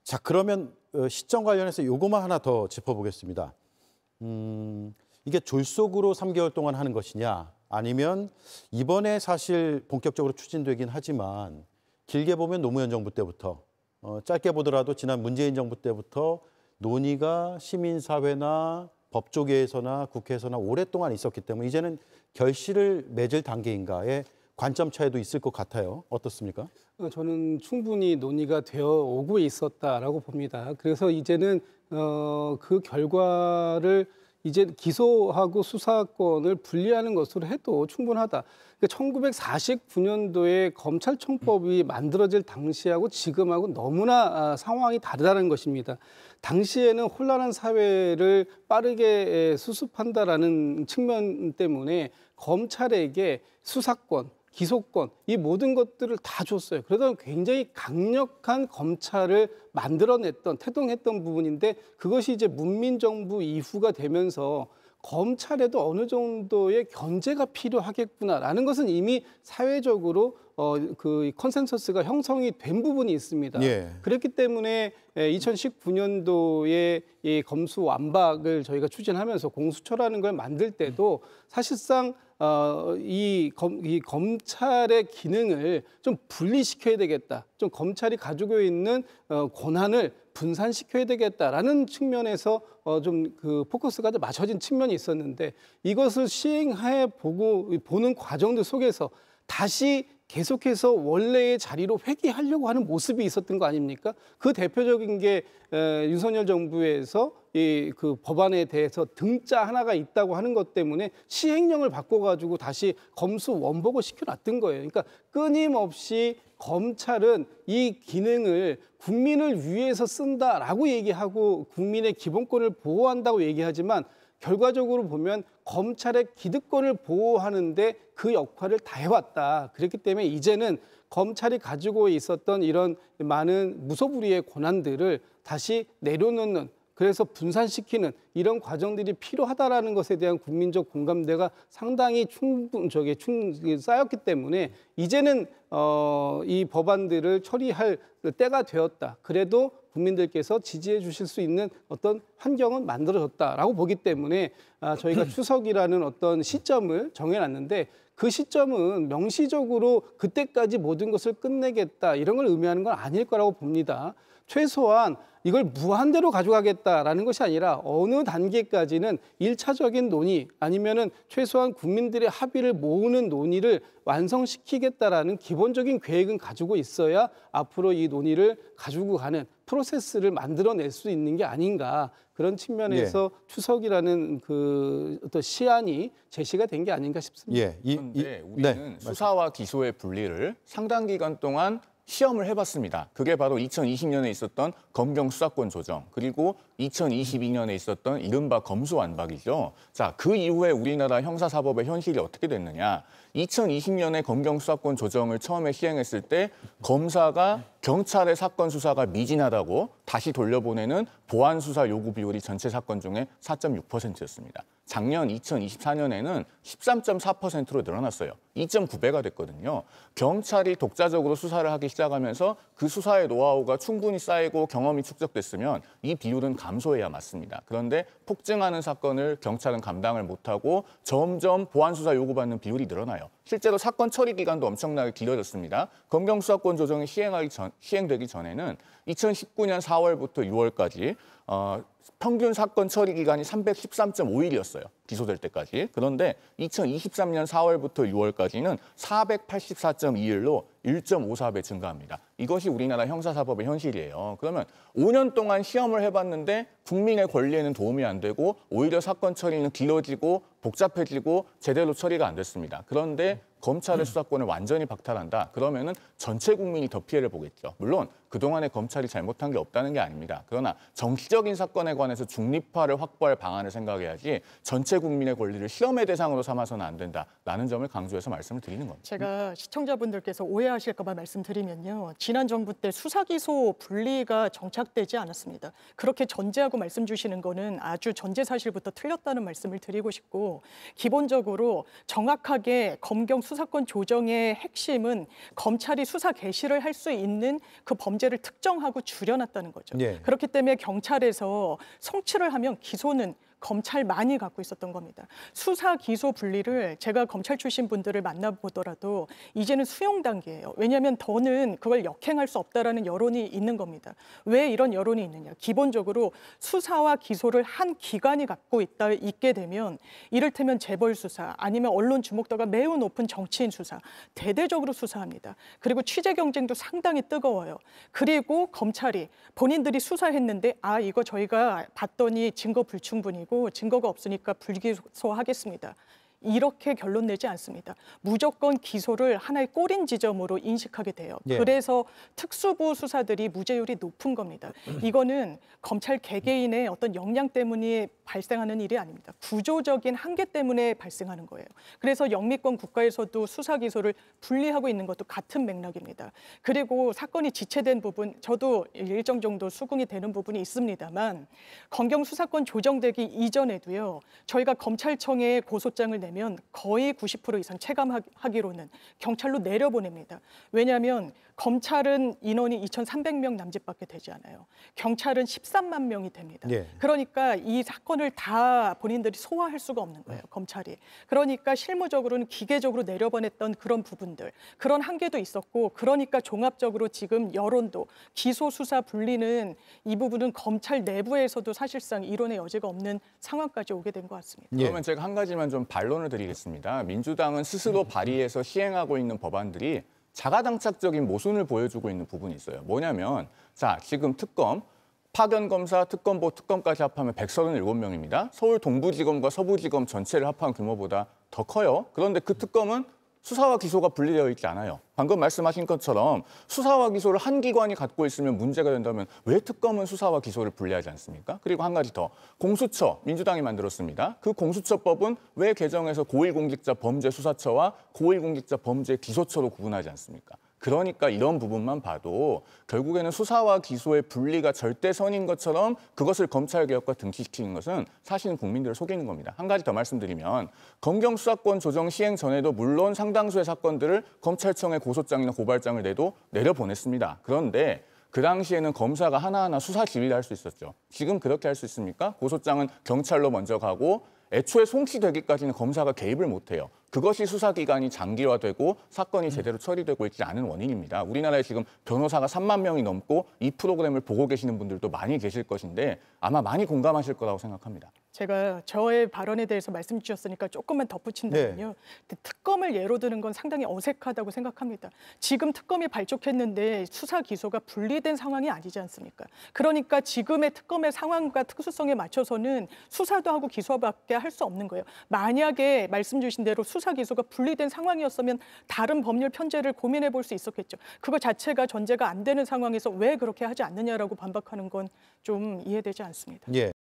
자, 그러면 시점 관련해서 요거만 하나 더 짚어보겠습니다. 이게 졸속으로 3개월 동안 하는 것이냐, 아니면 이번에 사실 본격적으로 추진되긴 하지만 길게 보면 노무현 정부 때부터, 짧게 보더라도 지난 문재인 정부 때부터 논의가 시민사회나 법조계에서나 국회에서나 오랫동안 있었기 때문에 이제는 결실을 맺을 단계인가에 관점 차이도 있을 것 같아요. 어떻습니까? 저는 충분히 논의가 되어 오고 있었다라고 봅니다. 그래서 이제는 그 결과를 이제 기소하고 수사권을 분리하는 것으로 해도 충분하다. 그러니까 1949년도에 검찰청법이 만들어질 당시하고 지금하고 너무나 상황이 다르다는 것입니다. 당시에는 혼란한 사회를 빠르게 수습한다라는 측면 때문에 검찰에게 수사권, 기소권, 이 모든 것들을 다 줬어요. 그러다 굉장히 강력한 검찰을 만들어냈던, 태동했던 부분인데 그것이 이제 문민정부 이후가 되면서 검찰에도 어느 정도의 견제가 필요하겠구나라는 것은 이미 사회적으로 그 컨센서스가 형성이 된 부분이 있습니다. 예. 그렇기 때문에 2019년도에 이 검수완박을 저희가 추진하면서 공수처라는 걸 만들 때도 사실상 이 검찰의 기능을 좀 분리시켜야 되겠다. 좀 검찰이 가지고 있는 권한을 분산시켜야 되겠다라는 측면에서 좀 그 포커스가 좀 맞춰진 측면이 있었는데 이것을 시행해 보는 과정들 속에서 다시 계속해서 원래의 자리로 회귀하려고 하는 모습이 있었던 거 아닙니까? 그 대표적인 게 윤석열 정부에서 이 그 법안에 대해서 등자 하나가 있다고 하는 것 때문에 시행령을 바꿔가지고 다시 검수 원복을 시켜놨던 거예요. 그러니까 끊임없이 검찰은 이 기능을 국민을 위해서 쓴다라고 얘기하고 국민의 기본권을 보호한다고 얘기하지만 결과적으로 보면 검찰의 기득권을 보호하는데 그 역할을 다 해왔다. 그렇기 때문에 이제는 검찰이 가지고 있었던 이런 많은 무소불위의 권한들을 다시 내려놓는, 그래서 분산시키는 이런 과정들이 필요하다라는 것에 대한 국민적 공감대가 상당히 쌓였기 때문에 이제는 이 법안들을 처리할 때가 되었다. 그래도 국민들께서 지지해 주실 수 있는 어떤 환경은 만들어졌다라고 보기 때문에 저희가 추석이라는 어떤 시점을 정해놨는데 그 시점은 명시적으로 그때까지 모든 것을 끝내겠다 이런 걸 의미하는 건 아닐 거라고 봅니다. 최소한 이걸 무한대로 가져가겠다라는 것이 아니라 어느 단계까지는 1차적인 논의 아니면은 최소한 국민들의 합의를 모으는 논의를 완성시키겠다라는 기본적인 계획은 가지고 있어야 앞으로 이 논의를 가지고 가는 프로세스를 만들어낼 수 있는 게 아닌가, 그런 측면에서 예. 추석이라는 그 어떤 시안이 제시가 된 게 아닌가 싶습니다. 예. 그런데 우리는 수사와 기소의 분리를 상당 기간 동안 시험을 해봤습니다. 그게 바로 2020년에 있었던 검경 수사권 조정, 그리고 2022년에 있었던 이른바 검수완박이죠. 자, 그 이후에 우리나라 형사사법의 현실이 어떻게 됐느냐. 2020년에 검경 수사권 조정을 처음에 시행했을 때 검사가 경찰의 사건 수사가 미진하다고 다시 돌려보내는 보안 수사 요구 비율이 전체 사건 중에 4.6%였습니다. 작년 2024년에는 13.4%로 늘어났어요. 2.9배가 됐거든요. 경찰이 독자적으로 수사를 하기 시작하면서 그 수사의 노하우가 충분히 쌓이고 경험이 축적됐으면 이 비율은 감소해야 맞습니다. 그런데 폭증하는 사건을 경찰은 감당을 못하고 점점 보안 수사 요구받는 비율이 늘어나요. 실제로 사건 처리 기간도 엄청나게 길어졌습니다. 검경 수사권 조정이 시행되기 전에는 2019년 4월부터 6월까지 평균 사건 처리 기간이 313.5일이었어요. 기소될 때까지. 그런데 2023년 4월부터 6월까지는 484.2일로 1.54배 증가합니다. 이것이 우리나라 형사사법의 현실이에요. 그러면 5년 동안 시험을 해봤는데 국민의 권리에는 도움이 안 되고 오히려 사건 처리는 길어지고 복잡해지고 제대로 처리가 안 됐습니다. 그런데 검찰의 수사권을 완전히 박탈한다. 그러면은 전체 국민이 더 피해를 보겠죠. 물론 그동안에 검찰이 잘못한 게 없다는 게 아닙니다. 그러나 정치적인 사건에 관해서 중립화를 확보할 방안을 생각해야지 전체 국민의 권리를 실험의 대상으로 삼아서는 안 된다라는 점을 강조해서 말씀을 드리는 겁니다. 제가 시청자분들께서 오해하실까 봐 말씀드리면요. 지난 정부 때 수사기소 분리가 정착되지 않았습니다. 그렇게 전제하고 말씀 주시는 거는 아주 전제사실부터 틀렸다는 말씀을 드리고 싶고, 기본적으로 정확하게 검경 수사권 조정의 핵심은 검찰이 수사 개시를 할 수 있는 그 범죄를 특정하고 줄여놨다는 거죠. 예. 그렇기 때문에 경찰에서 송치를 하면 기소는 검찰만이 갖고 있었던 겁니다. 수사 기소 분리를 제가 검찰 출신 분들을 만나보더라도 이제는 수용 단계예요. 왜냐하면 더는 그걸 역행할 수 없다라는 여론이 있는 겁니다. 왜 이런 여론이 있느냐? 기본적으로 수사와 기소를 한 기관이 갖고 있게 되면 이를테면 재벌 수사 아니면 언론 주목도가 매우 높은 정치인 수사 대대적으로 수사합니다. 그리고 취재 경쟁도 상당히 뜨거워요. 그리고 검찰이 본인들이 수사했는데 이거 저희가 봤더니 증거 불충분이고 증거가 없으니까 불기소하겠습니다. 이렇게 결론 내지 않습니다. 무조건 기소를 하나의 꼬린 지점으로 인식하게 돼요. 예. 그래서 특수부 수사들이 무죄율이 높은 겁니다. 이거는 검찰 개개인의 어떤 역량 때문에 발생하는 일이 아닙니다. 구조적인 한계 때문에 발생하는 거예요. 그래서 영미권 국가에서도 수사 기소를 분리하고 있는 것도 같은 맥락입니다. 그리고 사건이 지체된 부분, 저도 일정 정도 수긍이 되는 부분이 있습니다만 검경 수사권 조정되기 이전에도요. 저희가 검찰청에 고소장을 내면 거의 90% 이상 체감하기로는 경찰로 내려보냅니다. 왜냐하면 검찰은 인원이 2,300명 남짓밖에 되지 않아요. 경찰은 13만 명이 됩니다. 예. 그러니까 이 사건을 다 본인들이 소화할 수가 없는 거예요, 검찰이. 그러니까 실무적으로는 기계적으로 내려보냈던 그런 부분들, 그런 한계도 있었고, 그러니까 종합적으로 지금 여론도 기소 수사 분리는 이 부분은 검찰 내부에서도 사실상 이론의 여지가 없는 상황까지 오게 된 것 같습니다. 예. 그러면 제가 한 가지만 좀 반론을 드리겠습니다. 민주당은 스스로 발의해서 시행하고 있는 법안들이 자가당착적인 모순을 보여주고 있는 부분이 있어요. 뭐냐면 자, 지금 특검, 파견검사, 특검보, 특검까지 합하면 137명입니다. 서울 동부지검과 서부지검 전체를 합한 규모보다 더 커요. 그런데 그 특검은 수사와 기소가 분리되어 있지 않아요. 방금 말씀하신 것처럼 수사와 기소를 한 기관이 갖고 있으면 문제가 된다면 왜 특검은 수사와 기소를 분리하지 않습니까? 그리고 한 가지 더, 공수처, 민주당이 만들었습니다. 그 공수처법은 왜 개정해서 고위공직자 범죄수사처와 고위공직자 범죄기소처로 구분하지 않습니까? 그러니까 이런 부분만 봐도 결국에는 수사와 기소의 분리가 절대선인 것처럼 그것을 검찰개혁과 등치시키는 것은 사실은 국민들을 속이는 겁니다. 한 가지 더 말씀드리면 검경 수사권 조정 시행 전에도 물론 상당수의 사건들을 검찰청에 고소장이나 고발장을 내도 내려보냈습니다. 그런데 그 당시에는 검사가 하나하나 수사 지휘를 할 수 있었죠. 지금 그렇게 할 수 있습니까? 고소장은 경찰로 먼저 가고 애초에 송치되기까지는 검사가 개입을 못해요. 그것이 수사기간이 장기화되고 사건이 제대로 처리되고 있지 않은 원인입니다. 우리나라에 지금 변호사가 3만 명이 넘고 이 프로그램을 보고 계시는 분들도 많이 계실 것인데 아마 많이 공감하실 거라고 생각합니다. 제가 저의 발언에 대해서 말씀 주셨으니까 조금만 덧붙인다면요. 특검을 예로 드는 건 상당히 어색하다고 생각합니다. 지금 특검이 발족했는데 수사 기소가 분리된 상황이 아니지 않습니까? 그러니까 지금의 특검의 상황과 특수성에 맞춰서는 수사도 하고 기소밖에 할 수 없는 거예요. 만약에 말씀 주신 대로 수사 기소가 분리된 상황이었으면 다른 법률 편제를 고민해 볼 수 있었겠죠. 그거 자체가 전제가 안 되는 상황에서 왜 그렇게 하지 않느냐라고 반박하는 건 좀 이해되지 않습니다. 예.